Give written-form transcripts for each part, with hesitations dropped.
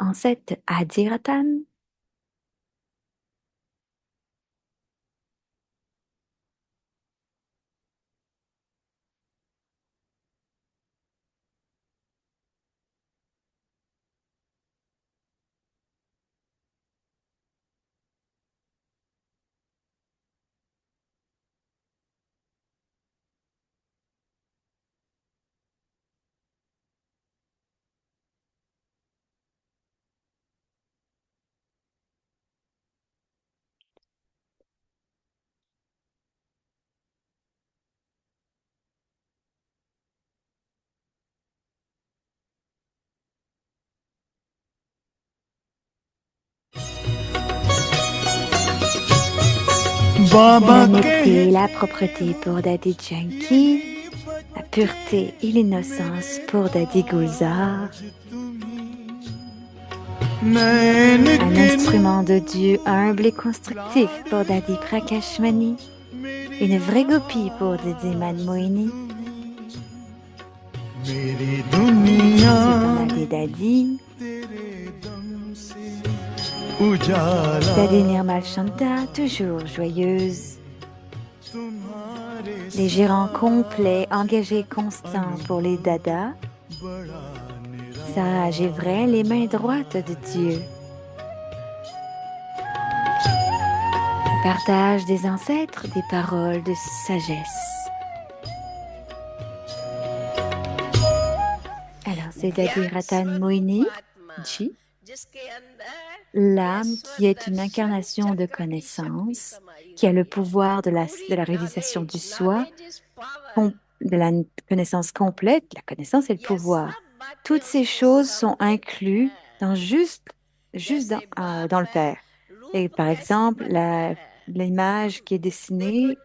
ancêtre Adiratan. L'honnêteté, la propreté pour Daddy Janki, la pureté et l'innocence pour Daddy Gulzar, un instrument de Dieu humble et constructif pour Daddy Prakashmani, une vraie gopie pour Daddy Manmohini. C'est ton Daddy Daddy, Daddy Nirmal Shanta, toujours joyeuse. Les gérants complets, engagés constants pour les dadas, sages et vrais, les mains droites de Dieu. Le partage des ancêtres, des paroles de sagesse. Alors, c'est Daddy Ratan Mohini, Ji, l'âme qui est une incarnation de connaissance, qui a le pouvoir de la réalisation du soi, de la connaissance complète. La connaissance et le pouvoir. Toutes ces choses sont incluses dans dans le Père. Et par exemple, l'image qui est dessinée,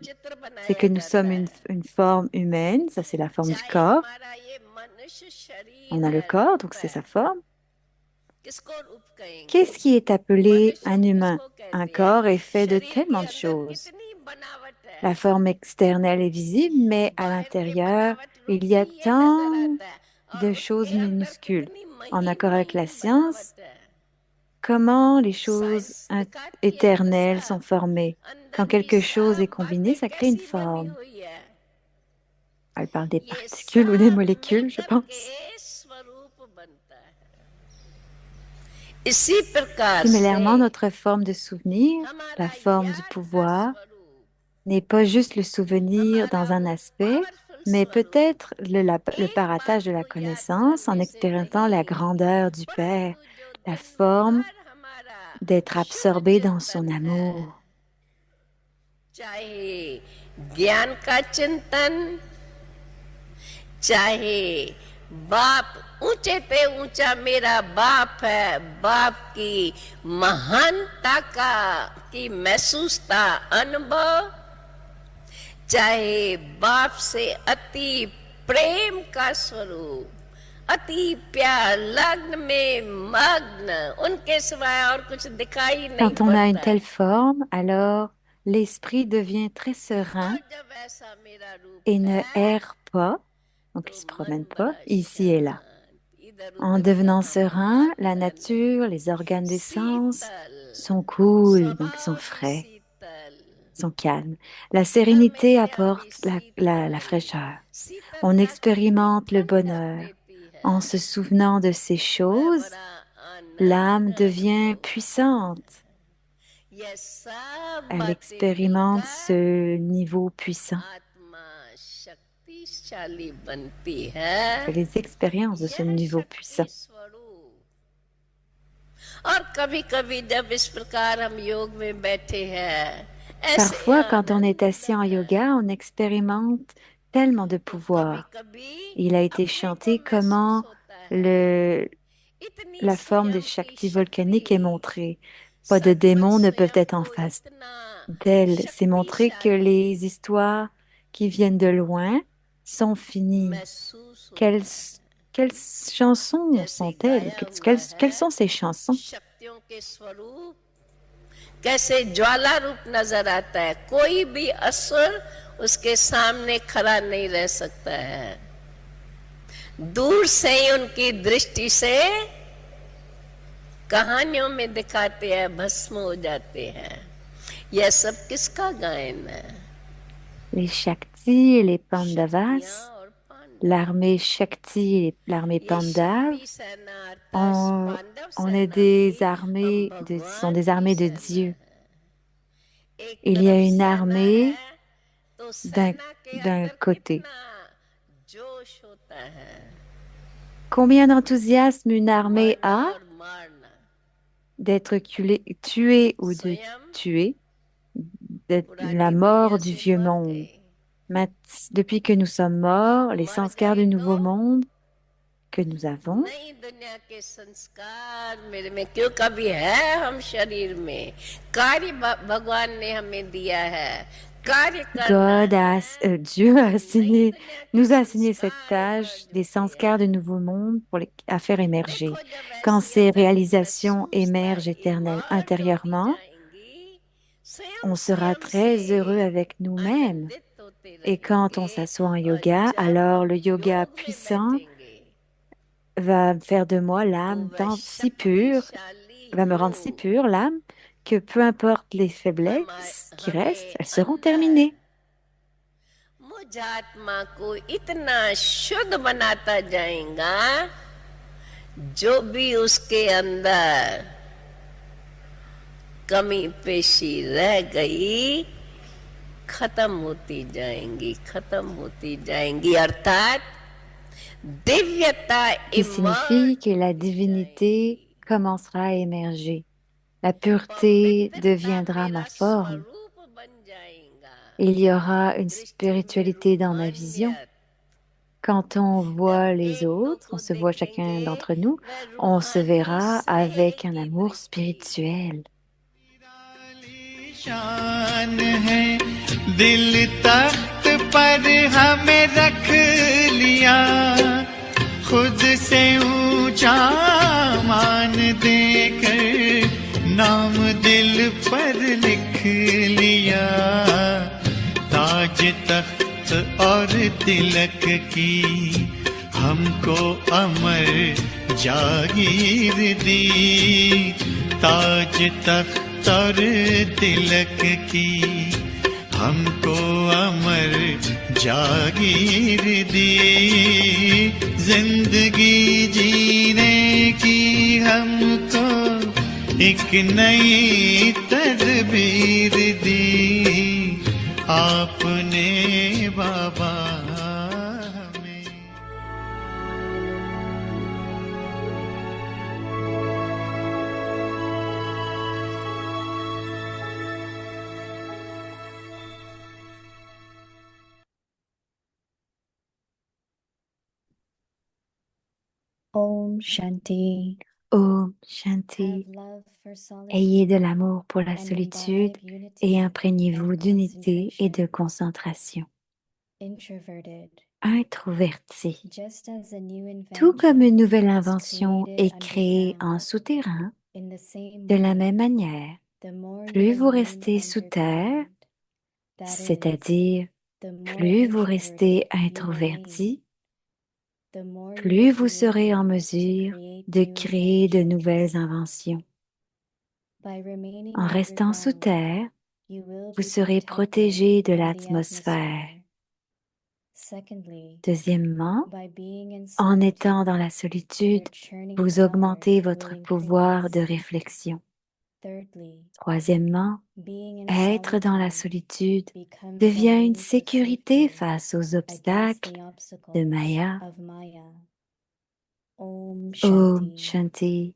c'est que nous sommes une forme humaine, ça c'est la forme du corps. On a le corps, donc c'est sa forme. Qu'est-ce qui est appelé un humain? Un corps est fait de tellement de choses. La forme externe est visible, mais à l'intérieur, il y a tant de choses minuscules. En accord avec la science, comment les choses éternelles sont formées? Quand quelque chose est combiné, ça crée une forme. Elle parle des particules ou des molécules, je pense. Similairement, notre forme de souvenir, la forme du pouvoir, n'est pas juste le souvenir dans un aspect, mais peut-être le paratage de la connaissance en expérimentant la grandeur du Père, la forme d'être absorbé dans son amour. बाप ऊंचे पे ऊंचा मेरा बाप है, बाप की महानता का की महसूसता अनुभव, चाहे बाप से अति प्रेम का स्वरूप, अति प्यार, लग्न में मग्न, उनके सिवाय और कुछ दिखाई नहीं पड़ता. Quand on a une telle forme, alors l'esprit devient très serein et ne erre pas. Donc, il ne se promène pas ici et là. En devenant serein, la nature, les organes des sens sont cool, donc ils sont frais, sont calmes. La sérénité apporte la fraîcheur. On expérimente le bonheur. En se souvenant de ces choses, l'âme devient puissante. Elle expérimente ce niveau puissant. Fait les expériences de ce niveau puissant. Parfois, quand on est assis en yoga, on expérimente tellement de pouvoir. Il a été chanté comment la forme des Shakti volcaniques est montrée. Pas de démons ne peuvent être en face d'elle. C'est montré que les histoires qui viennent de loin sont finies. Quelles chansons sont-elles? Quelles sont ces chansons? कैसे ज्वाला रूप नजर आता है, कोई भी असुर उसके सामने खड़ा नहीं रह सकता है। दूर से ही उनकी दृष्टि से कहानियों में दिखाते हैं भस्म हो जाते हैं। यह सब किसका गायन है? Les Shakti et les शक्तियां Pandavas, और Pandav. l'armée Shakti et l'armée ये Pandav, शक्ति सेना अर्थात on, पांडव on est सेना भी हम sont भगवान des की armées de सेना Dieu. है। एक Il y तरफ a une सेना है armée तो d'un सेना के d'un अंदर côté. कितना जोश होता है। Combien d'enthousiasme une armée मरना a और मारना d'être tuée ou de स्वयं tuer, de la पुरानी mort दुनिया du से vieux मर monde. गए। Depuis que nous sommes morts, les मर sanskars गए du तो nouveau monde que nous avons, नई दुनिया के संस्कार मेरे में क्यों कभी है हम शरीर में। कार्य भगवान ने हमें दिया है, कार्य करना है Dieu a तो नई assigné, दुनिया के nous a assigné cette संस्कार tâche इमर्ज des होते sanskars du हैं। nouveau monde à faire émerger. देखो जब Quand ऐसी ces अंतर्गत réalisations महसूसता émergent इमर्ज होती intérieurement, जाएंगी, स्वयं on sera स्वयं से très heureux avec nous-mêmes. आनंदित होते Et quand on रहेंगे। s'assoit en और yoga, जब alors हम le yoga योग में puissant बैठेंगे va faire de moi तो l'âme वह si pure, शक्तिशाली va me rendre si योग pure l'âme que peu importe les faiblesses qui restent, हमें elles seront अंदर terminées. मुझ आत्मा को इतना शुद्ध बनाता जाएगा, जो भी उसके अंदर कमी पेशी रह गई खत्म होती जाएंगी, खत्म होती जाएंगी, अर्थात दिव्यता Qui signifie emerge que la होती divinité जाएगी। commencera à émerger. La pureté पवित्रता deviendra ma मेरा forme. स्वरूप बन जाएगा। Il y aura une दृष्टि में spiritualité dans ma vision. रूहानियत। Quand on जब voit les एक दो autres, on को se voit chacun देखेंगे d'entre nous, वह on se रूहानी verra स्नेह avec un की amour दृष्टि। spirituel. शान है दिल तख्त पर हमें रख लिया, खुद से ऊंचा मान देकर नाम दिल पर लिख लिया। ताज तख्त और तिलक की हमको अमर जागीर दी, ताज तख्त और तिलक की हमको अमर जागीर दी। जिंदगी जीने की हमको एक नई तदबीर दी, आपने बाबा हमें। Om Shanti. Om Have Shanti. love for Ayez de solitude l'amour pour la and solitude imbibe et unity imprégnez-vous and d'unité et de concentration. concentration. Introverted. Introverti. Just as a new Tout comme une invention nouvelle is invention created est créée en underground, souterrain, in the same de la way, même manière, the more you plus vous remain restez sous terre, underground, that is, c'est-à-dire the more plus vous restez introverted you introverti, remain, the more you plus will vous be serez en able to mesure create de new créer de inventions. nouvelles inventions. By remaining En restant sous underground, terre, you will vous be serez protected protégé de from the l'atmosphère. atmosphere. Secondly, Deuxièmement, by being in en étant dans solitude, la solitude, your churning vous power augmentez will votre pouvoir de increase. réflexion. Thirdly, Troisièmement, being in être dans la solitude solitude becomes a devient une means of sécurité safety face aux against obstacles the de obstacles Maya. of Maya. Om Om Shanti. Shanti.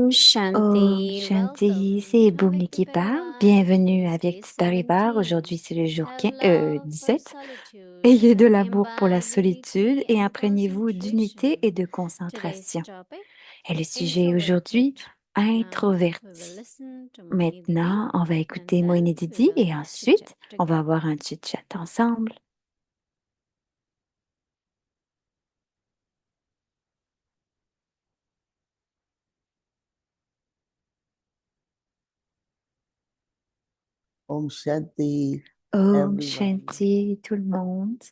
Om Shanti, Shanti, welcome c'est to Boumi Avyakti qui parle. Parivar. Bienvenue à This is Avyakti Parivar. Aujourd'hui, 17. c'est le jour Have 15 love for 17. solitude, Ayez de l'amour pour la imbibe solitude unity et and imprégnez-vous d'unité et concentration. de Today's concentration. topic, Et le sujet aujourd'hui, introverted. Now we will introverti. listen to Moini Didi Maintenant, on va and écouter then Moïne we Didi will et chit chat ensuite, on va together. avoir un chit-chat ensemble. Om Shanti, Om everyone. Shanti, tout le monde.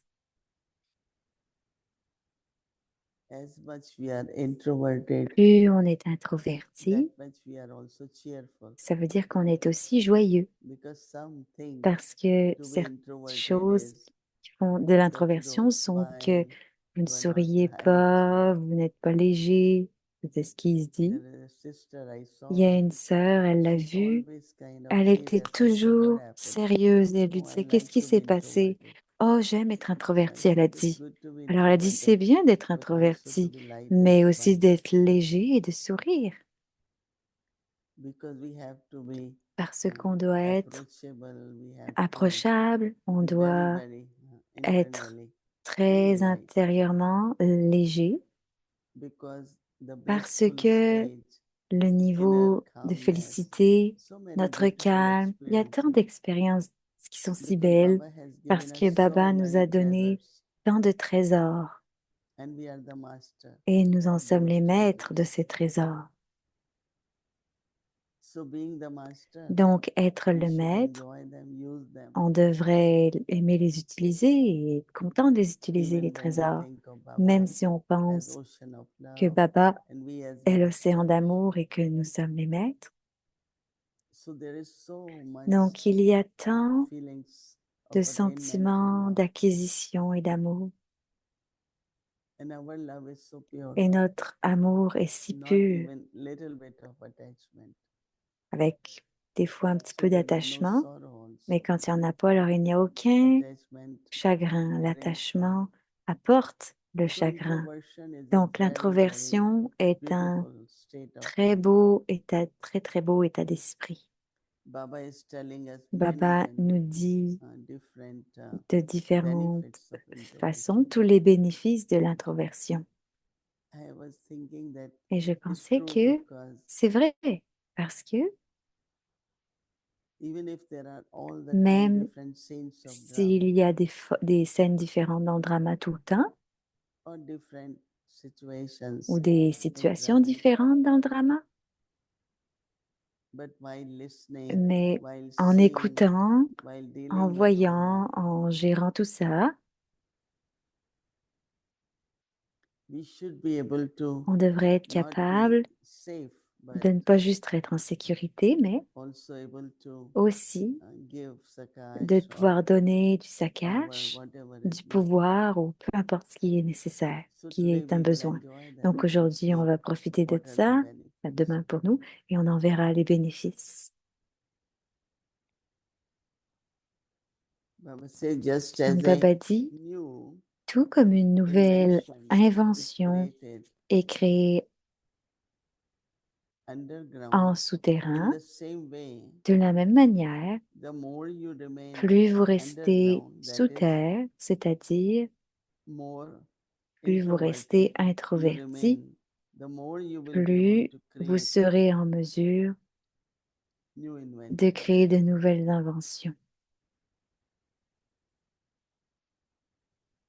As much we are introverted, Plus on est that introverti, much we are also cheerful. ça veut dire qu'on est aussi joyeux. Because some things Parce que to be certaines introverted choses is qui font de that you l'introversion don't sont que smile, vous ne you are not souriez light. pas, vous n'êtes pas léger. C'est ce qui se dit. There is a sister I Il y a saw, une sœur, elle l'a she's vue, always kind of elle était serious. I said, what toujours happened? sérieuse et elle lui No, I disait, qu'est-ce like qui to be s'est passé? introverted. Oh, j'aime être I introvertie, elle a said, it's dit. good to be Alors elle a dit, c'est introverted, bien d'être but also to introvertie, be light and mais aussi smile. d'être léger et de sourire. Because we have to be Parce qu'on doit être approachable, we have to approchable, on be very, doit very être internally very très light. intérieurement léger. Because the Parce blissful que stage, le inner niveau de calmness, félicité, so many notre beautiful calme, il y a tant experiences. d'expériences qui sont si Because belles, Baba has parce given que us so Baba nous many a donné treasures, tant de trésors and we are the master et nous en of sommes those les maîtres treasures. de ces trésors. So being the master, Donc, être we le should maître, enjoy them, use them, on devrait aimer les utiliser et être content de les utiliser, les even when we trésors, think of même Baba si on as pense ocean of que love, Baba and we as est l'océan masters. d'amour et que nous sommes les maîtres. So there is so much Donc, il y a tant feelings of de attainment to sentiments love, d'acquisition et d'amour. and our love is so pure, Et notre amour est si not pur, even little bit of attachment. avec des fois un petit So peu there is no d'attachement, sorrow mais also. quand il n'y en a pas, alors il n'y a aucun Attachment chagrin. brings L'attachement sorrow. apporte le So chagrin. introversion is a Donc, very, very l'introversion est un beautiful state of très mind. beau état, très très beau état d'esprit. Baba is telling us many, Baba nous many dit different de différentes benefits of façons introversion. tous les bénéfices de l'introversion. I was thinking that Et je it's pensais true que because c'est vrai, parce que even if there are all the time même different scenes of drama s'il y a des scènes différentes dans le drama tout le temps, or different situations ou des in situations drama, différentes dans le drama, but while listening, mais while en seeing, écoutant, while en dealing with all voyant, that, en gérant tout ça, we should be able to on devrait être not be capable safe, but de ne pas juste être en sécurité, mais also able to aussi give de sakash or pouvoir donner du power, saccage, whatever it du may be. pouvoir ou peu importe ce qui est nécessaire, So qui today est un we will besoin. enjoy them Donc and aujourd'hui, on see va profiter de what are the ça, benefits. demain pour nous, et on en verra les bénéfices. Baba said just Donc as a Baba dit, new tout comme une nouvelle invention is invention created est créée underground, en in souterrain, the same way, de la même manière, the more you remain plus vous restez underground, that sous is terre, c'est-à-dire more plus vous introverted restez you introverti, remain, the more you will be able plus to vous create serez en mesure new de inventions. créer de nouvelles inventions.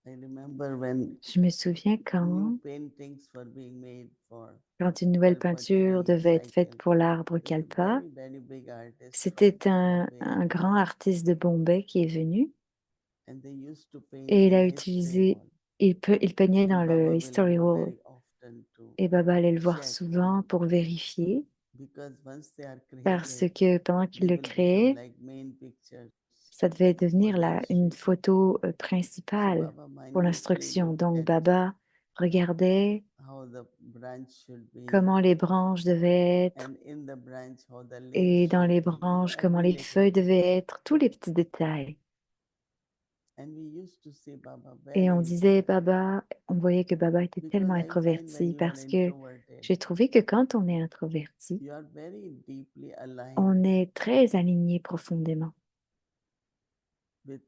I remember when Je me souviens new paintings were being made for quand une nouvelle Kalpa peinture tree devait être faite cycle. pour l'arbre There's a Kalpa. very, very big artist from C'était Bombay, un grand artiste de Bombay qui est venu and they used to paint et il in a history utilisé, hall. il peignait And dans le Baba will History go Wall very often to et Baba allait le voir check souvent pour vérifier because once they are parce created, que pendant qu'il they le will become créait, like main pictures ça devait for devenir the une history. photo So principale Baba pour minutely l'instruction. looked Donc at Baba regardait how the branch should be, comment les branches devaient être and in the branch how the leaves et dans should les be, branches comment every les little feuilles thing. devaient être, tous les petits détails. And we used to say Baba Et on very disait introvert. Baba, on voyait que Baba était Because tellement I find when introverti you are parce que introverted, j'ai trouvé que quand on est introverti, you are very deeply aligned on est très aligné profondément with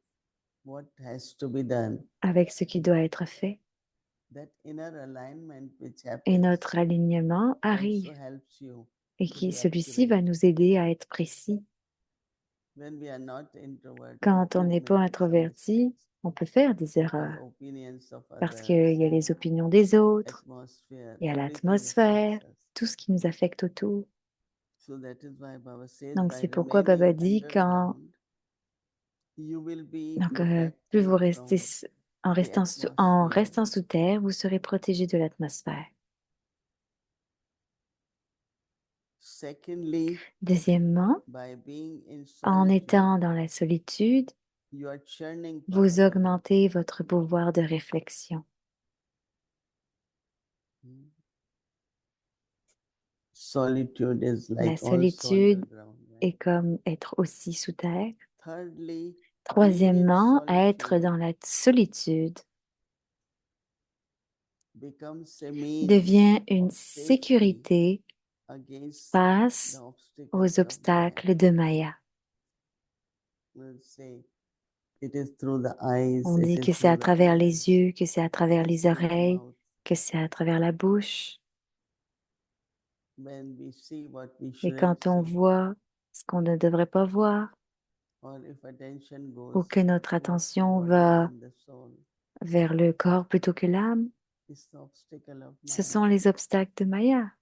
what has to be done. avec ce qui doit être fait. That inner alignment which Et happens notre alignement also arrive. helps you Et to be celui-ci va accurate. nous aider à être précis. When we are not introvert, Quand on we n'est may pas make some introverti, mistakes on peut faire des because erreurs opinions of parce others, qu'il y a les opinions des autres, atmosphere, il y a everything l'atmosphère, affects us. tout ce qui nous affecte autour. So that is why Baba says Donc, by c'est pourquoi Baba remaining dit quand, underground, you will be donc, plus protected vous restez from en the en atmosphere. restant sous terre, vous serez protégé de l'atmosphère. Secondly, Deuxièmement, by being in en solitude, étant dans la solitude, you are churning vous power. augmentez votre pouvoir de réflexion. Hmm. Solitude is La like also solitude underground, right? est comme être aussi sous terre. Thirdly, being in Troisièmement, être solitude dans la solitude becomes a means devient une of safety sécurité against the face obstacles aux of Maya. obstacles de Maya. We'll say it is through the eyes, On it dit is que c'est à through the travers ears, les yeux, que c'est à travers it is les through the oreilles, mouth. que c'est à travers la bouche. When we see what we Et shouldn't quand on see, voit ce qu'on ne devrait pas voir, or if attention ou goes que notre towards the attention body va than the soul, vers le corps plutôt que l'âme, it's the obstacle of ce Maya. sont les obstacles de Maya.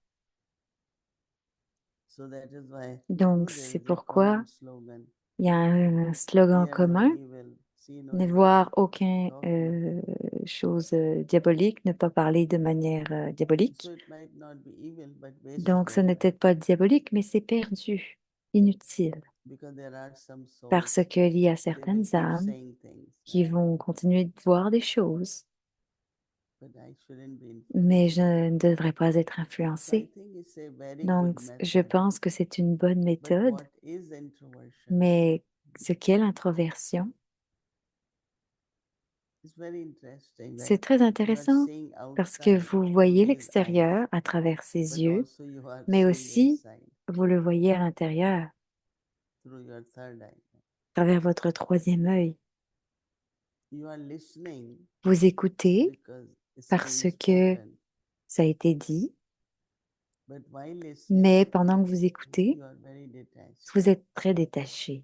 So that is why Donc, there c'est is a pourquoi common slogan: il y a un slogan hear no commun: evil, see no ne evil, voir aucune talk no. chose diabolique, ne pas parler de manière diabolique. So it might not be evil, but Donc, ce wasteful, n'est peut-être pas diabolique, mais c'est perdu, inutile, because there are some souls, parce qu'il y a they may certaines keep âmes saying things, qui right? vont continuer de voir des choses, But I shouldn't be mais influenced. je ne devrais pas être So I influencée. think it's a very Donc, good je method. pense que c'est une bonne But méthode, what is introversion? mais ce qu'est l'introversion, It's very interesting, right? c'est très You are intéressant seeing parce que outside vous through voyez these eyes, l'extérieur à travers ses but yeux, also you are mais seeing aussi inside vous le voyez à l'intérieur, through your third eye. à travers votre troisième œil. You are listening Vous écoutez because it's parce being que spoken. ça a été dit, But while mais listening, pendant que vous écoutez, you are very detached. vous êtes très détaché.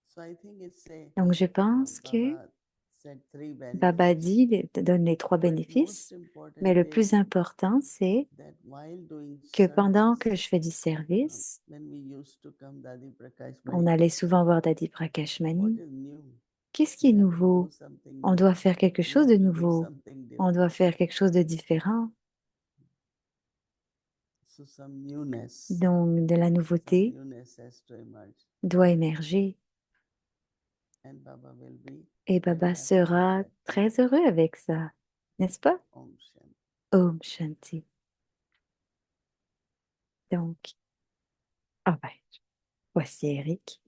So I think it's a Donc, je pense que Baba said 3 Baba benefits. dit, donne les trois But bénéfices, most important mais le is plus important, c'est that while doing que pendant que service, je fais du service, when we used to come Dadi Prakash on Mani, allait souvent voir Dadi Prakash what Mani. is new? Qu'est-ce qui est We have to do nouveau? something On new. doit faire quelque We chose have de to do nouveau. something On doit different. faire quelque chose de différent. So some newness, Donc, de la some nouveauté newness has to emerge. doit émerger. And Baba will be Et very Baba happy with sera that. très heureux avec ça, n'est-ce pas? Om Shanti. Om Shanti. Donc, ah ben, voici Eric.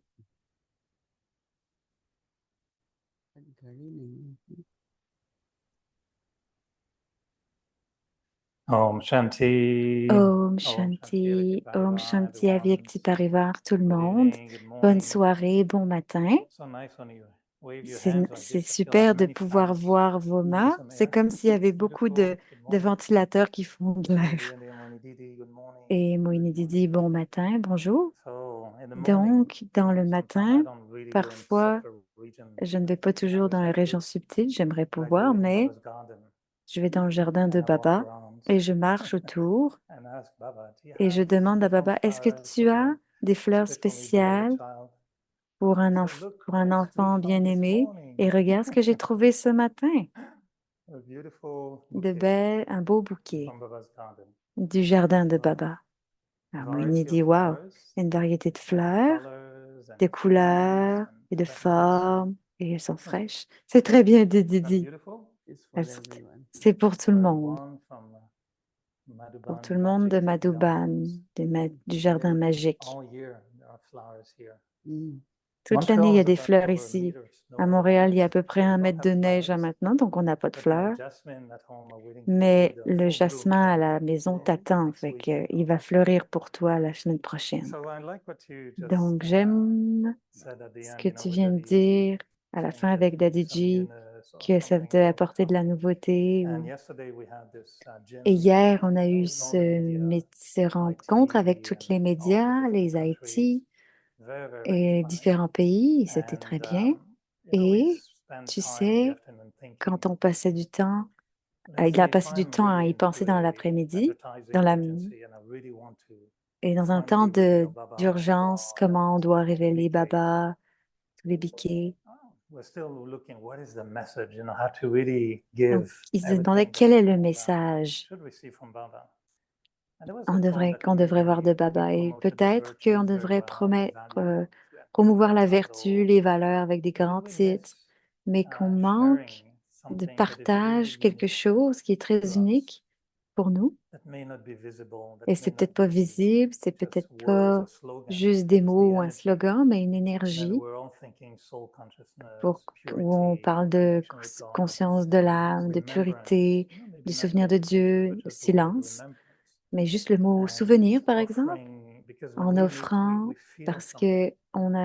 घड़ी नहीं है। Om Shanti. Om Shanti, Shanti. Om Shanti Avyakti Parivar, tout le monde. Good Bonne morning. soirée, bon matin. So nice when you wave your C'est hands like c'est this. I feel like super de many pouvoir fans voir vos in mains. some C'est air. comme s'il y avait It's beaucoup beautiful. Good de morning. ventilateurs qui font de l'air. Shri and Moni Didi, good morning. Et Moïni Didi, bon matin, bonjour. So in the morning, Donc, dans le sometimes matin, I don't really go in parfois, subtle region. je ne vais pas toujours dans les régions subtiles, j'aimerais I go pouvoir, in mais Baba's garden je vais dans le jardin de and I walk Baba around et je marche autour and ask Baba, do you et je have demande à different Baba, est-ce que flowers tu for as your des fleurs specially beloved spéciales child? pour un, So look pour un what we enfant found this bien-aimé? morning. Et regarde ce que j'ai trouvé ce matin. A beautiful Un beau bouquet from Baba's garden. du jardin de So, Baba. Alors Moïni variety of dit, waouh, flowers, une variété de fleurs, colors and de forms couleurs and et de freshness. formes, et elles sont fraîches. C'est très bien dit, Isn't that Didi. beautiful? It's for Elles sont- everyone. C'est pour tout So le I have monde. one from Pour Madhuban tout le monde de Magic Madhuban, Gardens. du jardin Very good. magique. All year there are flowers here. Mm. Toute l'année, il y a Montreal is des about fleurs 4 ici. meters snow À at the Montréal, moment, il y a à peu so près we un don't mètre de have neige flowers. maintenant, donc on n'a pas de But my fleurs. jasmine at home are waiting for Mais the le full bloom jasmin à la maison Yeah. t'attend, next fait week. qu'il va fleurir pour toi la semaine prochaine. So I like what you just Donc, j'aime said at the ce end, que you know, tu with viens de Daddy G, dire à la saying fin that avec you need Daddy some G, newness or que ça something veut will apporter de la come. nouveauté. And yesterday we had this Et gin hier, on a eu with all the media, ce rencontre avec IT tous les and all the médias, different les countries. IT Very, very, very et fun. différents pays. C'était très And bien. you know, we Et spent tu time in the sais, afternoon quand thinking, on passait du temps, let's il a say if passé du I'm temps à really y penser into dans a l'après-midi, dans advertising la, agency and I really want to et dans un temps finally reveal Baba on the d'urgence, bar comment on and doit all the révéler bouquets. Baba, tous les biquets. We're still looking, what is the message, you know, how to really Donc, give ils se demandaient everything quel that est le people message should receive from Baba. And there was qu'on a thought that qu'on devrait voir de maybe we Baba. Et promoted the peut-être qu'on virtues very devrait well, the values, promouvoir la great vertu, titles, les valeurs avec des but grands we titres, miss mais qu'on manque sharing de something that is really partage, quelque unique chose qui est très to us, unique pour nous. that may not be visible, that Et may c'est not peut-être pas be visible, c'est just peut-être words pas or slogans. juste des It's the mots ou un energy. slogan, mais une And then énergie we're all thinking soul pour, consciousness, où on purity, parle de connection with God, conscience de l'âme, de remembrance, pureté, you know, maybe du not souvenir de meditation, Dieu, but le just the word silence, remembrance. mais juste le mot And souvenir, par exemple, offering, because when en we meet, offrant, we feel parce something. que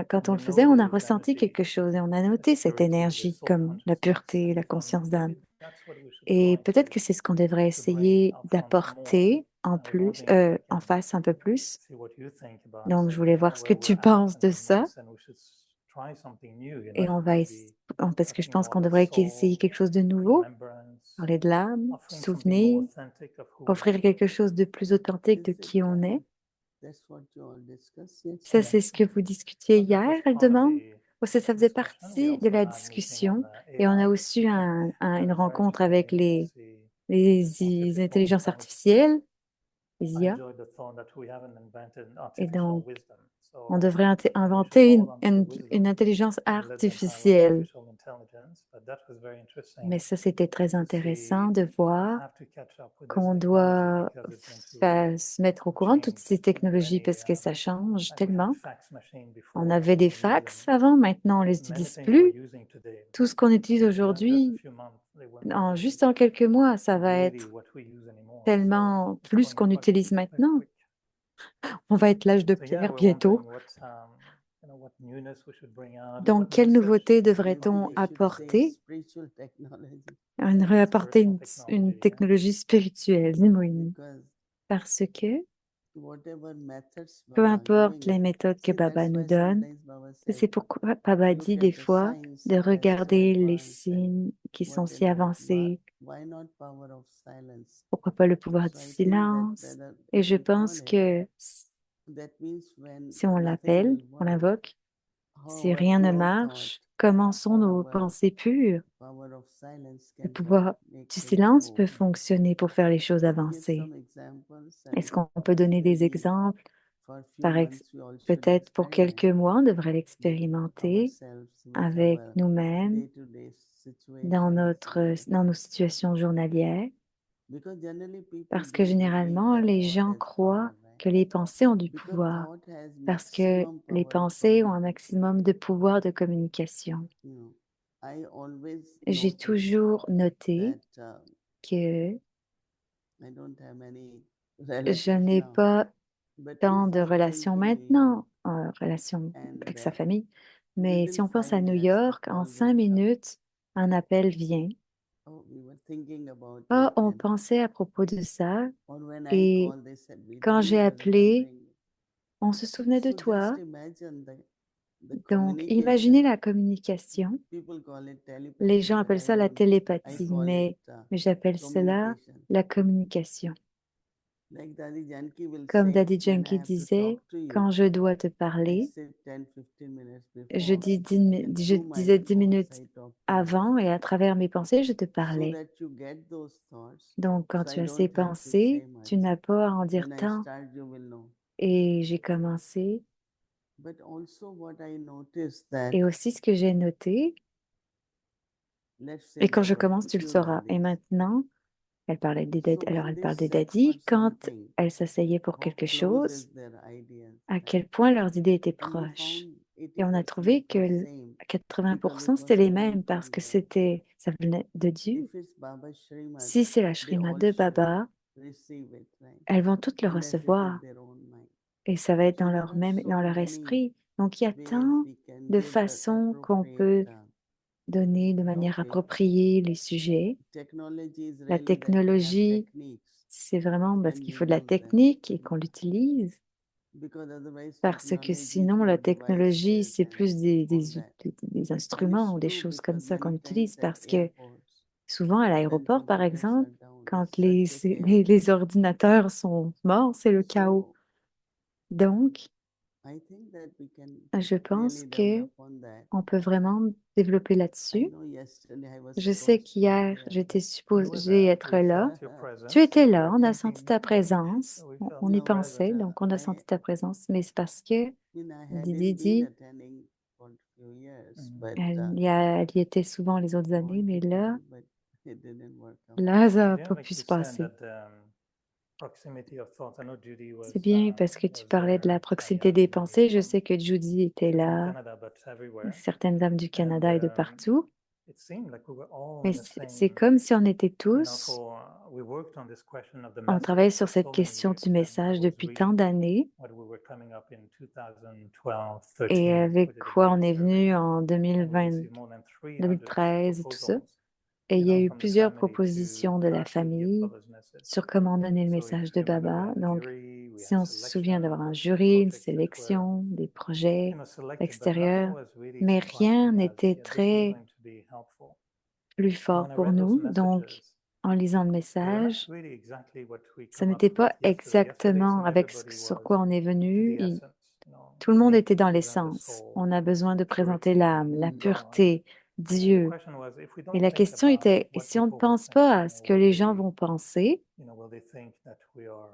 quand And on we le know faisait, on a there is ressenti energy, quelque chose et on a the noté cette purity, the énergie soul comme la consciousness. pureté, la And conscience d'âme. maybe that's what we should Et try peut-être que c'est ce qu'on devrait to bring essayer up front more. d'apporter en I was plus, wondering if I en can face un peu plus. see what you think about Donc, je voulais voir ce que where tu we're at penses in de our ça. midst, and we should try something new, you know, Et it on va might be parce que je talking pense more qu'on about devrait essayer soul, quelque chose de nouveau, remembrance, parler de l'âme, du offering something more souvenir, authentic of who we offrir are. quelque chose de plus authentique de Is it, qui on est. that's what you all discussed yesterday? Ça, c'est ce que vous discutiez Well, that was hier, elle part of demande. the Ou ça faisait discussion. We partie de also la had meeting on discussion. Et on a AI. aussi une Very rencontre avec interesting to see les artificial intelligences artificielles, les I IA. enjoyed the thought that we haven't invented Et artificial donc, wisdom. on So devrait maybe we should inventer hold on to the une wisdom intelligence and let them have artificielle. artificial intelligence. But that was very interesting Mais ça, c'était très to intéressant see de we voir have to catch up with this qu'on technology doit because it's going to se mettre au courant de toutes change ces technologies many. parce que ça change Like we had tellement. fax machine On before, avait we des didn't use them. fax avant, maintenant on les Many utilise things we're plus. using today, Tout ce qu'on utilise just a aujourd'hui, few months, they will not be juste en quelques mois, ça va really être what we use anymore. So tellement it's plus going qu'on quite utilise maintenant. quick. On va être l'âge de So yeah, pierre we're bientôt. wondering what newness we should bring out, Donc, what quelle message nouveauté Maybe devrait-on we should say apporter? spiritual technology, Apporter spiritual une technology. Yeah. technologie spirituelle, dis-moi une. because Parce que whatever methods peu Baba importe giving les us, méthodes que see Baba that's nous why donne, sometimes Baba c'est said, pourquoi Baba look dit at des the fois signs de that's so regarder les advanced and signes qui sont si whatever. avancés. Why not power of silence? Pourquoi pas le pouvoir du So I think that silence? whether Et if je we call pense it, que that means when si on nothing l'appelle, will on work, l'invoque, how si our rien ne pure thought marche, comment sont or nos our pensées pures? power of silence Le can help pouvoir make du things silence peut move. fonctionner pour faire les choses Can you give avancer. some examples Est-ce and qu'on peut donner des maybe exemples? for a few Par months we all should Peut-être pour experiment quelques mois, on devrait with l'expérimenter ourselves, with avec our nous-mêmes day-to-day situations. dans nos situations journalières, Because generally people parce que do believe généralement, that les thought gens has croient power, right? que les pensées ont du Because pouvoir, thought has parce que maximum les power of pensées ont un communication. maximum de pouvoir de communication. You know, I always J'ai notice toujours noté that que I don't have many je relatives n'ai now, pas but tant if de I think relations in New York maintenant, en relation and avec sa famille, mais within si on pense 5 à New minutes the York, en call cinq will come. minutes, un appel vient. Oh, we were thinking about Ah, it, on and pensait à propos de ça, or when I et called, they said we quand j'ai remember appelé, remembering. on se souvenait de So just toi. imagine the Donc, imaginez communication. la communication. People call it Les telepathy, gens but appellent I ça la don't. I télépathie, call it mais j'appelle cela communication. la communication. Like Daddy Janki will Comme say, Daddy when I Yankee have to disait, talk to you, quand je dois te I parler, sit 10-15 minutes je before, dis and je through my disais 10 thoughts minutes I talk to you, avant et à travers mes pensées, je te so parlais. that you get those thoughts. Donc, quand So tu I as ces don't have to say pensées, tu much. n'as pas à en dire When I tant. start, you will know. Et j'ai commencé. But also, what I noticed that, Et aussi, ce que j'ai noté, let's say et quand there je were commence, tu le few sauras. Et daddies. maintenant, So alors when elle they parle des sat for daddies, quand something, elles s'asseyaient pour how quelque close chose, is their ideas, à right? quel point leurs idées étaient And we proches. found Et on a trouvé que à 80%, c'était les mêmes parce que ça venait de Dieu. If it's Baba Srimad, Si c'est la they Shrima de also Baba, receive it, right? elles vont toutes le Unless it is recevoir their own mind. et ça va être So dans there leur are même, so dans leur many esprit. Donc, il y a ways tant we can de give the façons qu'on peut appropriate donner de manière topic. appropriée les sujets. Technology is La really that we have technologie, techniques c'est vraiment parce and qu'il we faut de la use them. technique et qu'on l'utilise. Because otherwise Parce que technology is sinon, la more technologie, devices c'est and plus all that. des And instruments it's ou des true choses comme because ça qu'on many times utilise at parce que airports, souvent à when l'aéroport, par computers are exemple, down, quand it's such a chaos. les ordinateurs sont morts, c'est le chaos. So Donc, I think that we can je pense really que develop on that. on peut vraiment développer I là-dessus. know yesterday I was Je sais supposed to be qu'hier, there, j'étais You were supposée there. être We là. felt your presence. Tu étais We là, were on a senti thinking. ta présence. We felt On y your no, but pensait, presence. donc on a senti ta présence. Mais c'est parce que I hadn't been Didi, attending for a few years, Mm. but elle y était souvent les autres années, mais wanted là, to, but it didn't work out. là, ça n'a Yeah, pas like pu you se said, passer. that proximity of thoughts. I know Judy C'est bien parce que tu was parlais de la there. proximité des pensées. Je From, sais que Judy était she's from là, Canada, but everywhere. certaines dames du And Canada et de partout. it seemed like we were all Mais in the c'est same. comme si on était You know, tous, we worked on this question of the on message travaille sur for cette so many question years. du And I message was depuis tant reading d'années. what we were coming up in 2012, Et 13. avec We did a quoi on big est survey, venu en and we 2020, received more than 300 2013 et tout ça. proposals. Et il y a eu From the plusieurs family propositions de la how to give famille Baba's message. sur comment donner le So message if you de remember, we Baba. had a Donc, jury, we si had on se souvient selection, d'avoir un there were some jury, une projects that were sélection, des projets selected, but nothing extérieurs, was really mais rien striking as n'était yeah, this is très going to be helpful. plus And fort when I pour read those nous. Donc, messages, en lisant le they were not message, really exactly what we ça come up n'était pas with yesterday. Yesterday exactement seemed avec everybody sur was quoi on est to venu. the essence. You know, Tout le we monde need était to dans present the l'essence. soul, On a besoin de présenter purity, l'âme, la Mm. God. pureté, And the Dieu. question was, if we Et don't la think question about était, et what si on ne people will pense think, pas à you ce know, que les gens vont penser, will they think that we are,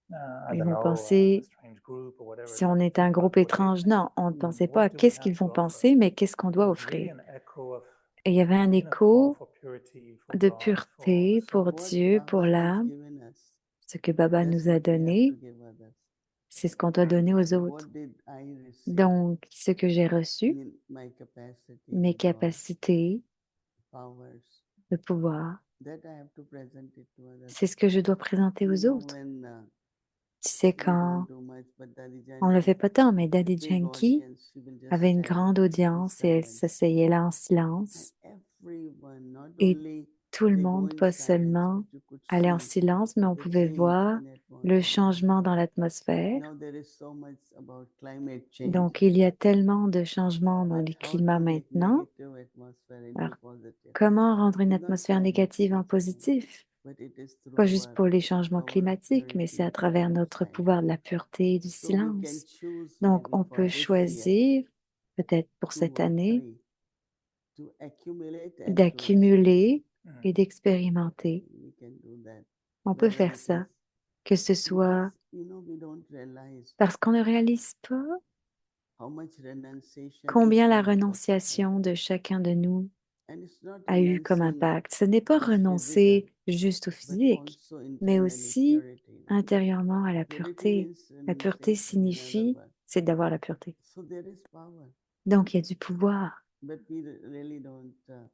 I ils don't vont know, a penser strange group or whatever? si on est un It's not groupe what they étrange. think. Non, on ne pensait pas Mm. à What do we qu'est-ce qu'ils have vont to offer? penser, mais qu'est-ce qu'on It doit was really offrir. an echo of Et il y avait un a call écho for purity, for de God, for the pureté soul. pour What Dieu, pour Baba has l'âme. given us, Ce que Baba that's nous a what we have to donné, give others. c'est ce qu'on doit donner aux So what autres. did I receive Donc, ce que j'ai reçu, in my capacity mes or capacités, powers, le pouvoir, that I have to present it to others. c'est ce que je dois présenter You aux know, autres. when Tu sais, we don't quand do much, but Daddy on ne le Janki, fait pas tant, mais Daddy big Yankee audience, she will just avait une stand grande in audience et elle silence. s'asseyait là en And silence. everyone, not Et only tout le they go monde, in pas silence, seulement, but you could allait en see silence, mais on the pouvait change voir in le atmosphere. changement dans l'atmosphère. Now there is so much about climate change, Donc, il y a tellement de changements dans but les how climats to make maintenant. negative atmosphere Alors, into positive. comment rendre une It's not atmosphère climate négative en change, positif? but it is Pas through juste our pour les changements power of climatiques, mais c'est à purity travers and notre silence. pouvoir de la pureté et du So we can silence. choose Donc, maybe on for peut this year, choisir, peut-être pour 2 cette or année, 3, to accumulate and to d'accumuler Mm. et d'expérimenter. we can do that. On peut Whether faire it ça, is que ce soit because we don't realize parce qu'on ne réalise pas how much renunciation each combien la one of us has renonciation done. de chacun de nous And it's not a eu comme renouncing impact. Ce n'est pas just physical, renoncer juste au but physique, also mais internally aussi purity. intérieurement à la Purity pureté. means La pureté renunciation in other signifie, words. c'est d'avoir la pureté. So there is power, Donc, il y a du pouvoir, but we really don't use that.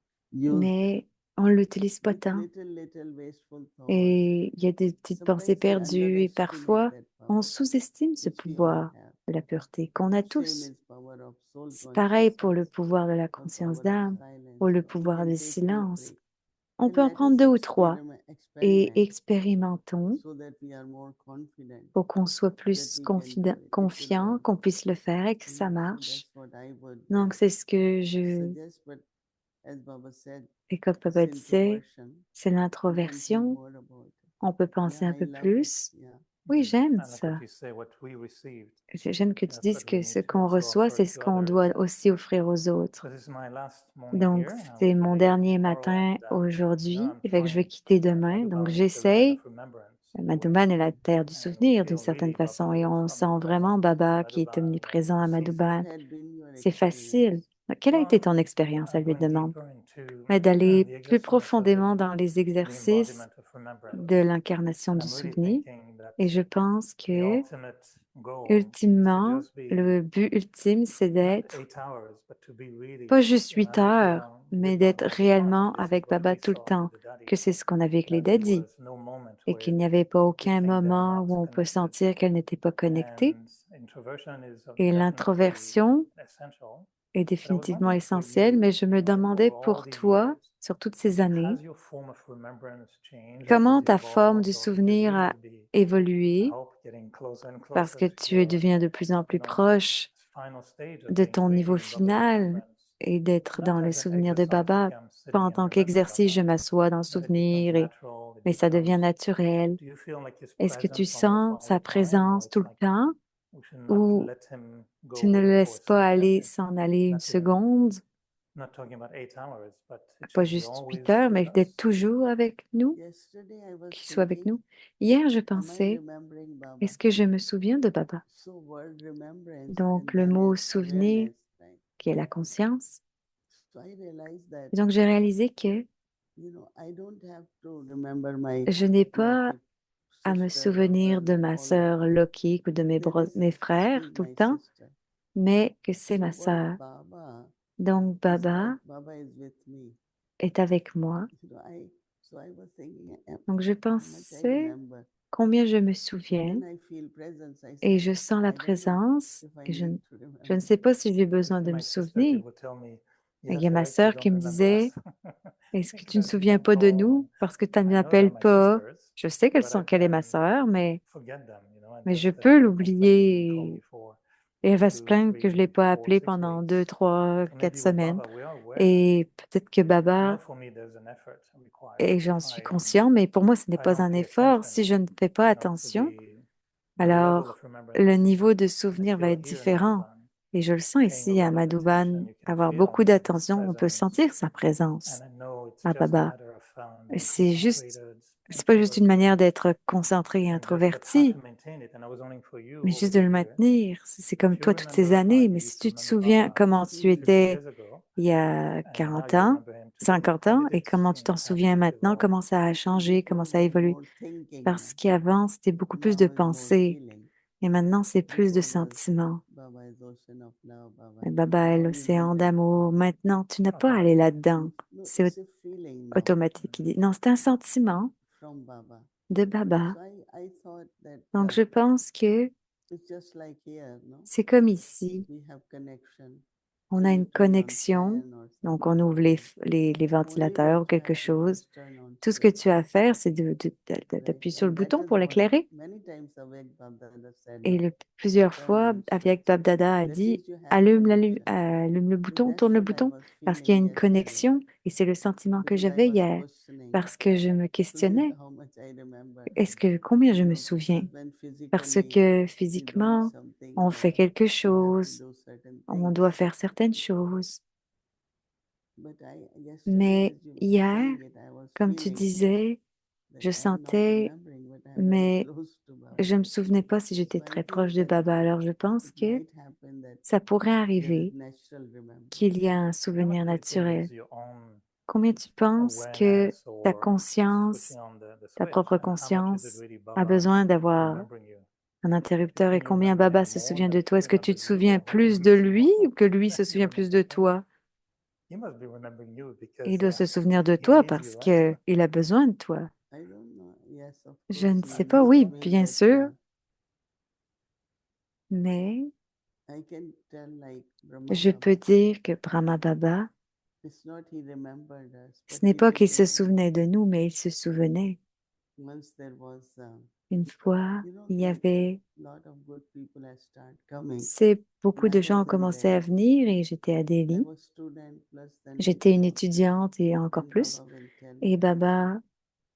mais on ne l'utilise pas With tant. little wasteful thoughts. Et il y a des petites pensées Sometimes we perdues et underestimate parfois, that on power, sous-estime ce which we all pouvoir have. de la pureté qu'on a Same tous. is power of soul C'est pareil pour le consciousness pouvoir de la or conscience power of d'âme ou silence. le We pouvoir can du take 2, silence. 3. On And peut en let prendre us deux ou trois et experiment expérimentons so that we are more confident pour qu'on soit that plus we can do it. It will confiant, work. qu'on puisse le faire et que You ça know, so marche. that's what I would Donc, c'est ce que je, suggest. But as Baba said, et comme it's papa disait, introversion. c'est We can think l'introversion. more about it. On peut penser Yeah, un I peu love it. plus. Yeah. Oui, j'aime I like ça. what you say, what we received. J'aime que tu That's dises what we que need ce to qu'on also reçoit, offer c'est ce to qu'on others. doit aussi offrir aux autres. This is my last morning Donc, here. I c'est will mon leave dernier tomorrow, matin and aujourd'hui. I'm Fait que je vais trying. quitter demain. Donc, Madhuban is the land of j'essaye. remembrance, Madhouban est la terre du and we souvenir d'une feel certaine really Baba façon et is on sent omnipresent vraiment in Baba qui est Madhuban. omniprésent à So Madhouban. what had been your C'est facile. experience? Quelle a été Well, ton expérience? Elle lui going demande. deeper into Mais d'aller the plus exercise of profondément dans les the exercices embodiment of de remembrance, l'incarnation and du I'm really souvenir. thinking that Et je pense the que ultimate goal is to Ultimement, just be le but ultime, c'est not d'être 8 hours, but to be really, pas juste you know, 8 heures, with mais my d'être Baba. réellement This is avec what Baba we tout le saw with temps, the daddy, que c'est ce qu'on a vu avec les that there daddies, was no moment et qu'il where n'y avait pas we aucun think they're moment not où on peut connected. sentir qu'elle n'était pas connectée. And introversion is Et definitely l'introversion essential. est But I was définitivement wondering for essentielle, you, mais je me demandais over all pour these toi, years, sur toutes ces années, has your form of remembrance changed, or comment has it ta forme du evolved, or souvenir a continues to be, I évolué hope, getting closer and parce closer que to tu your, deviens de plus en plus you know, proche final stage of de being ton niveau really in Baba's final remembrance? et d'être Not dans le as an souvenir de exercise, Baba. okay, I'm Pas sitting en and tant remembering qu'exercice, je Baba, m'assois dans le but it becomes souvenir, natural, it mais ça devient becomes, naturel. do you feel like his Est-ce que tu presence almost sens all sa the time, or présence tout it's le like temps we should not ou let him go tu ne le away for laisses a pas second? aller It's s'en aller une not even, seconde, not talking about 8 hours, but it pas should be juste always 8 heures, with mais d'être us. toujours avec nous, Yesterday I was qu'il soit avec thinking, nous. Hier, je am I pensais, remembering Baba? est-ce que je me souviens de Baba? So word remembrance Donc, and le then mot is souvenir, awareness, right? qui est la conscience. So I realized that, Et donc, j'ai réalisé que I don't have to remember my je n'ai pas Lokit à me sister or souvenir de brother ma sœur always. Lokik ou de There is mes still frères tout le my temps, sister. mais que c'est So ma word sœur. Baba Donc, is like Baba Baba is with me. est avec moi. So I was thinking Donc, je how much I pensais remember. combien je me But souviens then I feel presence. I et said, je sens la I don't know présence if I et need to je ne remember. sais pas si j'ai besoin Because de me my sister, she souvenir. would tell me, Et il yes, y a ma why you sœur qui don't me remember us? disait, est-ce que tu ne te Because you souviens don't pas de call, nous parce que tu ne and I know they're m'appelles my pas? sisters, Je sais but I qu'elle est ma can sœur, forget them, and mais je just peux it's like you didn't call l'oublier. me for Et elle va se 2, plaindre 3, que je ne l'ai pas 4, appelée 6 pendant weeks. 2, 3, So 4 maybe with semaines. Baba, we are aware. Et peut-être que I know Baba, for me, there's an effort required. et If j'en suis conscient, mais pour moi, ce n'est if I pas don't un pay effort. attention, Si je ne fais pas to attention, the level alors of remembrance le is niveau different. de And I souvenir va feel être here in différent. Madhuban, Et je le sens paying a ici à lot of attention, Madhouban, you can avoir feel beaucoup his d'attention, on peut presence. sentir sa And présence I know it's à just a Baba. matter of being C'est juste, concentrated, c'est pas juste une manière introverted, d'être concentré et and just but how introverti, to maintain it. And I was wondering for you mais over juste the de le years, maintenir. C'est comme if you toi toutes ces remember how années, you mais si used to tu te remember souviens Baba comment tu 50 étais years ago, il y a and now 40 you ans, remember him today, 50 how ans, did et it comment tu t'en change? How did souviens it maintenant, evolve? comment ça a changé, comment ça a Before évolué. more thinking, Parce qu'avant, c'était beaucoup plus de now is more pensées, feeling. et maintenant, c'est plus de Before was sentiments. Baba is ocean of love, Baba. Et Baba est Now you l'océan don't have to. d'amour. Maintenant, tu n'as pas à aller Automatic. là-dedans. No, C'est it's a feeling now automatique. Il dit, non, c'est un sentiment from Baba. de Baba. So I thought that Donc, je pense que it's just like here, no? c'est comme ici. We have connection. On So a you une turn on connexion. fan or Donc, on something. ouvre les Only what ventilateurs ou you quelque have to do chose. is turn on Tout ce que fan, tu as à faire, c'est right? d'appuyer sur le And that bouton is pour what l'éclairer. many times awake Baba said, Et no? plusieurs Turn fois, on switch. avec Babdada a That dit, means you have allume, connection. allume le So bouton, that's tourne le what I bouton, was parce qu'il y a feeling une yesterday connexion. Et c'est le sentiment que because I j'avais was hier, questioning parce que je me questionnais, how much I remember. combien je me souviens? Because when Parce physically que we're doing physiquement, something on or fait quelque we have to chose, do certain on things. doit faire certaines choses. But yesterday, Mais as you were hier, saying it, I was comme tu feeling disais, that je I am not sentais, remembering, but I am very mais close to Baba. je me souvenais pas si j'étais So I très think proche de that Baba. Alors je pense it que might happen that ça pourrait there is arriver natural remembrance. qu'il y a un How much souvenir do you think naturel. is your own Combien tu penses que awareness ta or conscience, switching on the ta switch, propre and how much is it conscience really a Baba besoin d'avoir remembering you? un If interrupteur et can you combien remember Baba him se more souvient than de toi? he Est-ce que tu te remembers you, souviens or plus de maybe it's lui more ou que lui than se you souvient plus remember de him? toi? He must be remembering you Il because doit se souvenir de he toi needs you, parce right? que il a besoin de toi. I don't know. Yes, of Je course, ne he sais is pas, this oui, way, bien but sûr, mais I can tell like Brahma je peux Baba, dire que Brahma Baba, it's not he remembered us, ce but n'est he pas did qu'il se remember. souvenait de nous, mais il se souvenait. Once there was, Une fois, il y then avait, lot of good people have started coming. c'est And beaucoup I de gens was ont in commencé à Delhi. venir et j'étais à I Delhi. was student plus then J'étais une became, étudiante et encore and plus. Baba will tell Et Baba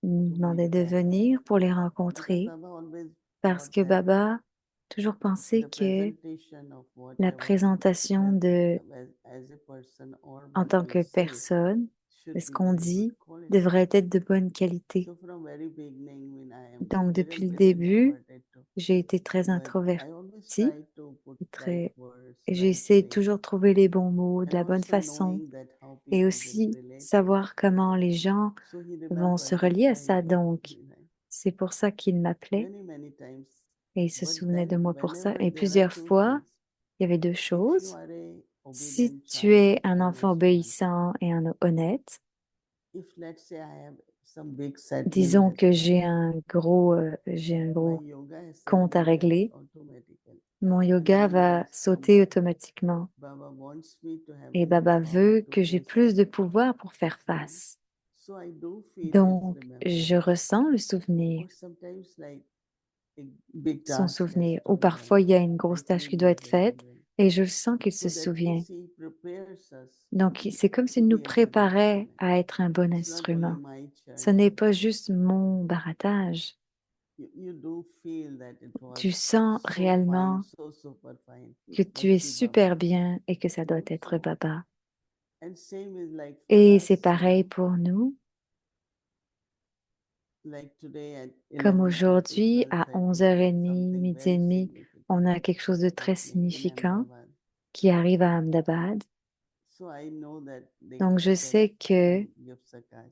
me to demandait bring de them. venir pour les Because rencontrer Baba always parce thought que that Baba toujours pensait the que presentation of la whatever présentation de, as a person or en what tant we que say personne, de should ce be qu'on very good dit, quality. devrait être de bonne qualité. So from very beginning when I am Donc, little depuis le bit début, introverted too, j'ai été très but I always introvertie try to put et right très, words, et j'ai right essayé de way, toujours trouver les bons mots de and la bonne also façon knowing that how et people will aussi relate. savoir comment les gens So he vont se remembered, that's relier à why he ça. called Donc, me, right? c'est pour ça qu'il m'appelait Many times Et il se But souvenait de then moi pour ça. whenever Et there are plusieurs two fois, things, il y avait deux if you choses. are a Si obedient tu child, es un enfant honest one, obéissant et un honnête, if let's say I have some big settlement disons at que home, j'ai un my gros yoga has compte à triggered régler, automatically. mon And yoga then I va come sauter back. automatiquement. Baba wants me to have Et more Baba power veut to que j'ai face plus de up. pouvoir pour faire face. So I do feel his Donc, je remembrance. ressens le souvenir, Or sometimes like a big son task has souvenir. to Ou be done. parfois, il y a une grosse I tâche feel qui doit his être faite remembrance. et je sens qu'il So se that souvient. means he prepares us Donc, c'est comme to s'il nous be a good préparait instrument. à être un bon It's not only instrument. my Ce church. n'est pas juste mon baratage. You do feel that it was Tu sens so fine, réellement so super fine. que tu es Bhakti super Baba. bien et que ça doit être Baba. And same is like for Et c'est us, pareil pour nous. like today at Comme 11:30, aujourd'hui, à 12:30, 11h30, something midi et very demi, significant on a quelque chose de très happening in significant Ahmedabad. qui arrive à Ahmedabad. So I know that they Donc, je expect sais que some gift sakas.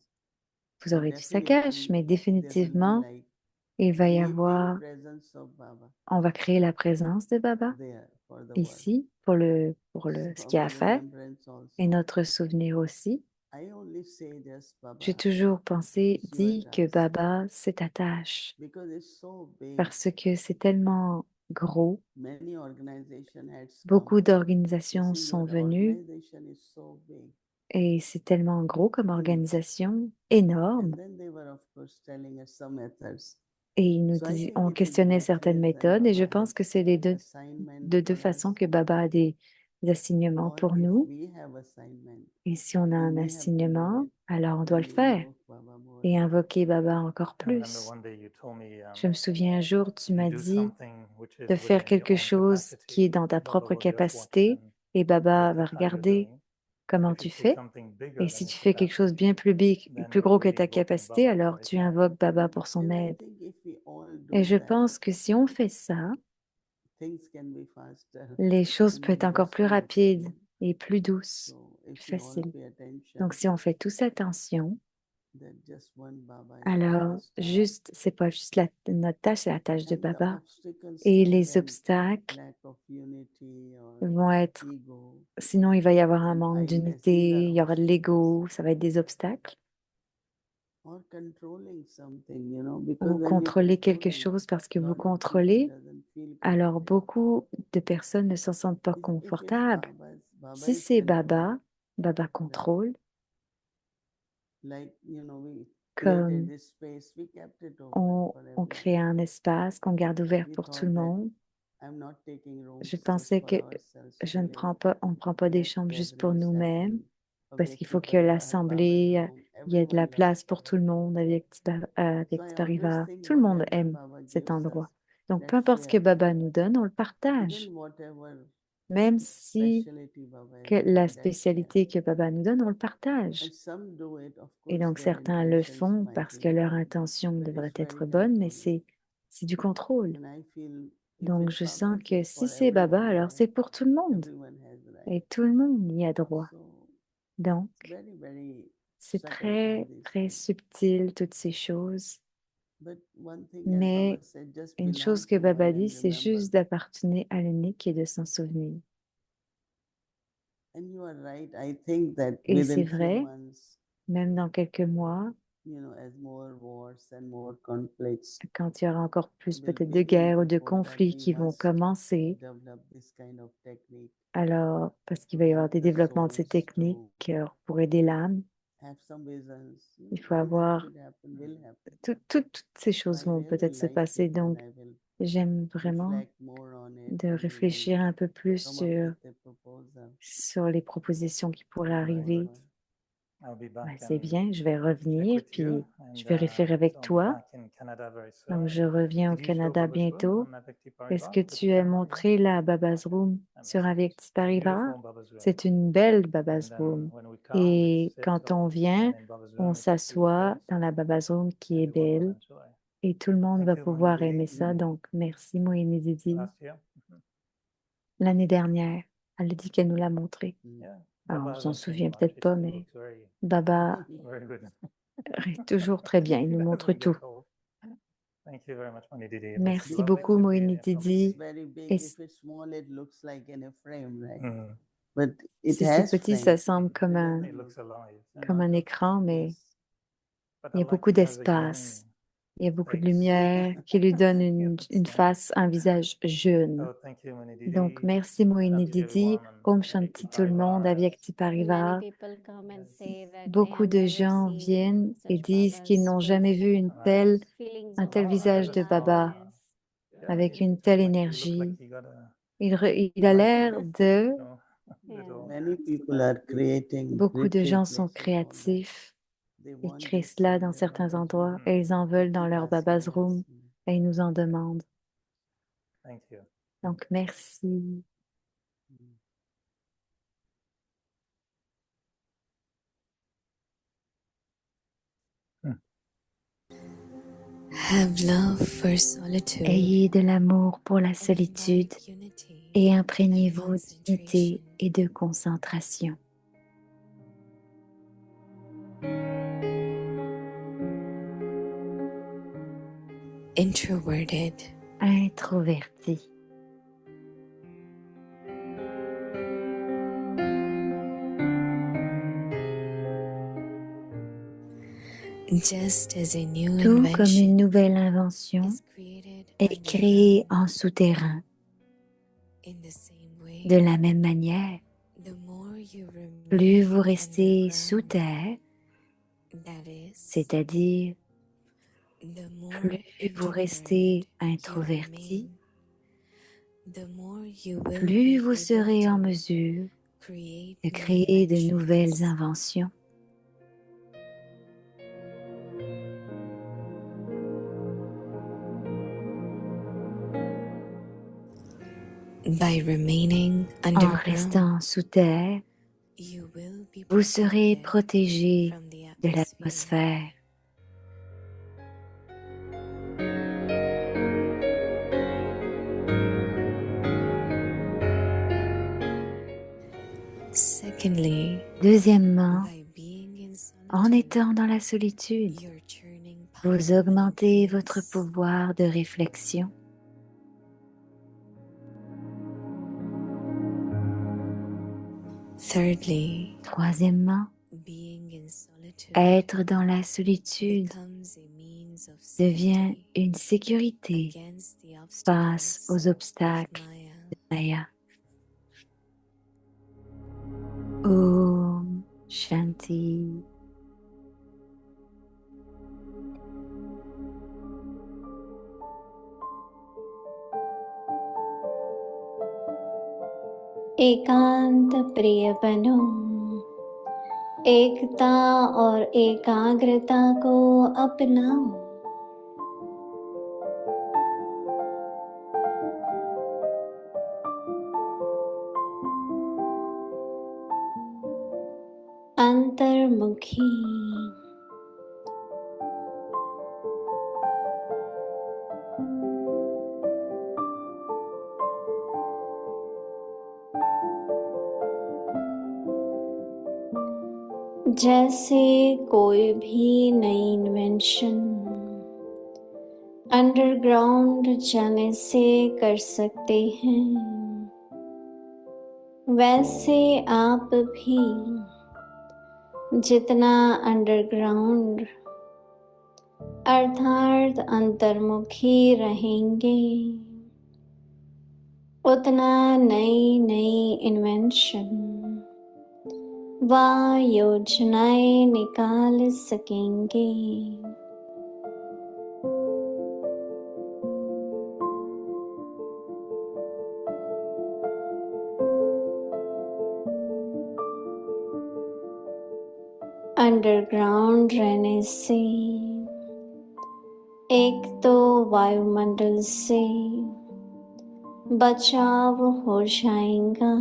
vous But aurez du saccage, definitely mais there will be définitivement, like il va y living avoir, presence of Baba on va créer la présence de Baba there for the world. ici ce So qu'il y a à our faire remembrance et also. notre souvenir aussi. I only say just J'ai Baba, toujours pensé, it's your dit que task. Baba, c'est ta tâche Because it's so big. parce que c'est tellement gros. Many organization has come. Beaucoup You d'organisations see, sont your venues organization is so big. et c'est tellement gros comme Huge. organisation, énorme. And then they were of course telling us some methods. Et ils nous So I think on it is questionnait both certaines ways that méthodes et je Baba pense has que c'est les assignment de deux for façons us. que Baba a des assignements Or pour if nous. we have assignment, Et si on a un we have to do assignement, it alors on doit le and faire invoke Baba more. et invoquer Baba encore I remember plus. one day you told me Je me souviens un jour, tu m'as do dit something which de is faire within your quelque own chose qui est capacity. dans ta Baba propre will just watch capacité and et Baba look va at how you're regarder doing. comment If you tu take fais. something bigger Et than si your tu fais quelque chose capacity, bien then plus you're gros que really ta invoking capacité, Baba for alors his tu help. invoques Baba pour son And I aide. think if we all Et do je that, pense que si on fait ça, things can be faster les choses and peuvent être encore more plus smooth. rapides et plus douces, So if plus we all faciles. pay attention, Donc si on fait tous attention, that just one Baba is alors Baba's task. c'est pas juste notre tâche, c'est la tâche de And the Baba. obstacles Et come les when obstacles lack of unity or vont être, ego sinon il va y avoir un and manque idleness. These d'unité, are il y aura de obstacles. l'ego, ça va être des obstacles. Or controlling something, because Ou when you're contrôler quelque controlling, chose parce que a vous lot of people contrôlez, doesn't feel alors comfortable. beaucoup de personnes ne se sentent pas If it's confortables. Baba Si is c'est controlling, Baba right? contrôle, Like, we created comme this space, we kept it open for on everyone. crée un espace qu'on garde ouvert We pour tout le thought that monde. I'm not taking rooms Je just pensais for que ourselves je to ne live. on ne prend pas des Let chambres juste pour gatherings nous-mêmes, happen. parce qu'il Avekti faut que Parivar, Baba's l'assemblée, room, il y ait de la everyone loves place pour it. tout le monde avec So I always Parivar. think Tout le monde whatever aime Baba cet gives endroit. us, Donc, peu let's importe ce que share. Baba nous donne, on le partage. Even whatever Même si specialty Baba has que la given, let's share. spécialité que Baba nous donne, on le partage. And some do it, of Et course, donc, their certains le intentions font might parce be que leur good, intention but devrait it's very être bonne, mais controlling. c'est du contrôle. And I feel if Donc, it's je sens Baba's, que it's si for c'est Baba, everyone, alors right? c'est pour tout le monde. Everyone has right. Et tout le monde y a droit. So Donc, it's very, very c'est subtle, all très, these très things. subtil, toutes ces choses. But one thing, as Baba Mais said, just une belong chose que to one Baba and dit, c'est remember. juste d'appartenir à l'unique et de s'en souvenir. And you are right. I think that Et c'est within few vrai, months, même dans quelques mois, as more wars and more conflicts quand il y aura encore plus will peut-être de begin, guerres ou de before that conflits we qui vont must commencer, develop this kind of technique alors, parce qu'il to va y avoir help des the développements de ces souls techniques to pour aider l'âme, have some visions. il faut If avoir, it happen, will happen. toutes ces So choses I vont really peut-être se like passer. it, and Donc, I will j'aime vraiment reflect more on it, de and we will réfléchir un peu plus come up with a proposal sur les propositions qui pourraient to move arriver. on. I'll be Ouais, back c'est and bien, je vais check revenir, with you, puis je and vérifierai so avec I'll be toi. back in Canada very Donc, soon. je reviens au Did you show Canada Baba's room bientôt. on Avekti Est-ce Parivar que to tu as December? Yeah. montré la Baba's Room sur Amazing. Avec It's a Parivar? beautiful Baba's room. C'est une belle And Baba's then Room. when we come, we Et sit quand on or vient, stand in Baba's on room. It's s'assoit beautiful. dans la Baba's Room qui est Everyone will belle enjoy. et tout le monde Thank va you, pouvoir Moini aimer Didi. ça. Donc, merci Moïni Didi. Last year. L'année dernière, elle a dit qu'elle nous l'a montré. Yeah. Alors, Baba on s'en hasn't changed souvient much. peut-être He pas, still mais looks very, Baba very good. est toujours très bien. Il He nous montre doesn't get tout. old. Thank you very much, Moni Didi. Merci Lovely beaucoup, to be in Moini your It's Didi. very big. Et If it's small, it looks like in a frame, right? Mm. But it si c'est has petit, frame. ça semble comme It looks alive. comme un écran, mais Yes. But il y I a like beaucoup it has a d'espace. young Il y a beaucoup de face. lumière qui lui donne Yeah, une that's nice. face, un visage jeune. So thank you, Moni Didi. Donc, merci Moini Shanti Didi. everyone, and Om Avyakti Shanti tout le monde, Parivas. Avyakti Parivar. Many people come and say that they Beaucoup have de never gens seen viennent et such disent qu'ils Baba's n'ont jamais vu Ouais. feelings un of tel visage de Baba Yeah, avec he une looks telle like he énergie. got a Il a nice l'air face, de... you know, little- Many people are creating Beaucoup de retreat gens sont places and all that. créatifs. They Ils want créent this cela in dans their certains Baba's endroits room. et ils en veulent dans Keep leur asking Baba's us. room et ils nous en demandent. Thank you. Donc, merci. Have love for solitude Ayez de l'amour pour la solitude et imprégnez-vous d'unité et de concentration. introverted, Introverti. just as a new Tout comme invention une nouvelle invention is created est créée en souterrain. in the same way. De la même manière, The more you remain plus vous restez sous underground, terre, that is, c'est-à-dire the more plus vous restez introverted you introverti, remain, the more you will plus be vous serez en able to mesure create de new créer de inventions. nouvelles inventions. By remaining En underground, restant sous terre, you will be vous serez protégé from the de atmosphere. l'atmosphère. Secondly, Deuxièmement, by being in en solitude, étant dans la solitude, you're turning vous powerful augmentez influence. votre pouvoir de réflexion. Thirdly, Troisièmement, being in solitude être dans la solitude becomes a means of devient safety une sécurité against the face obstacles aux obstacles of Maya. de Maya. Om Shanti. एकांत प्रिय बनो, एकता और एकाग्रता को अपनाओ। अंतर्मुखी जैसे कोई भी नई इन्वेंशन अंडरग्राउंड जाने से कर सकते हैं, वैसे आप भी जितना अंडरग्राउंड अर्थात अंतर्मुखी रहेंगे, उतना नई नई इन्वेंशन व योजनाएं निकाल सकेंगे। अंडरग्राउंड रहने से एक तो वायुमंडल से बचाव हो जाएगा,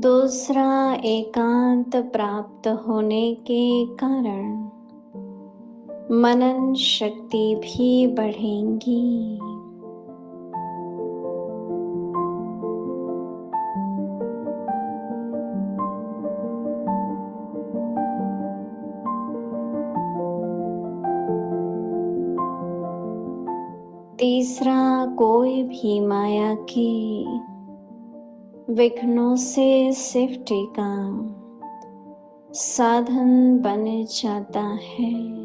दूसरा एकांत प्राप्त होने के कारण मनन शक्ति भी बढ़ेंगी। तीसरा, कोई भी माया की विघ्नों से सिफ्टी का साधन बन जाता है।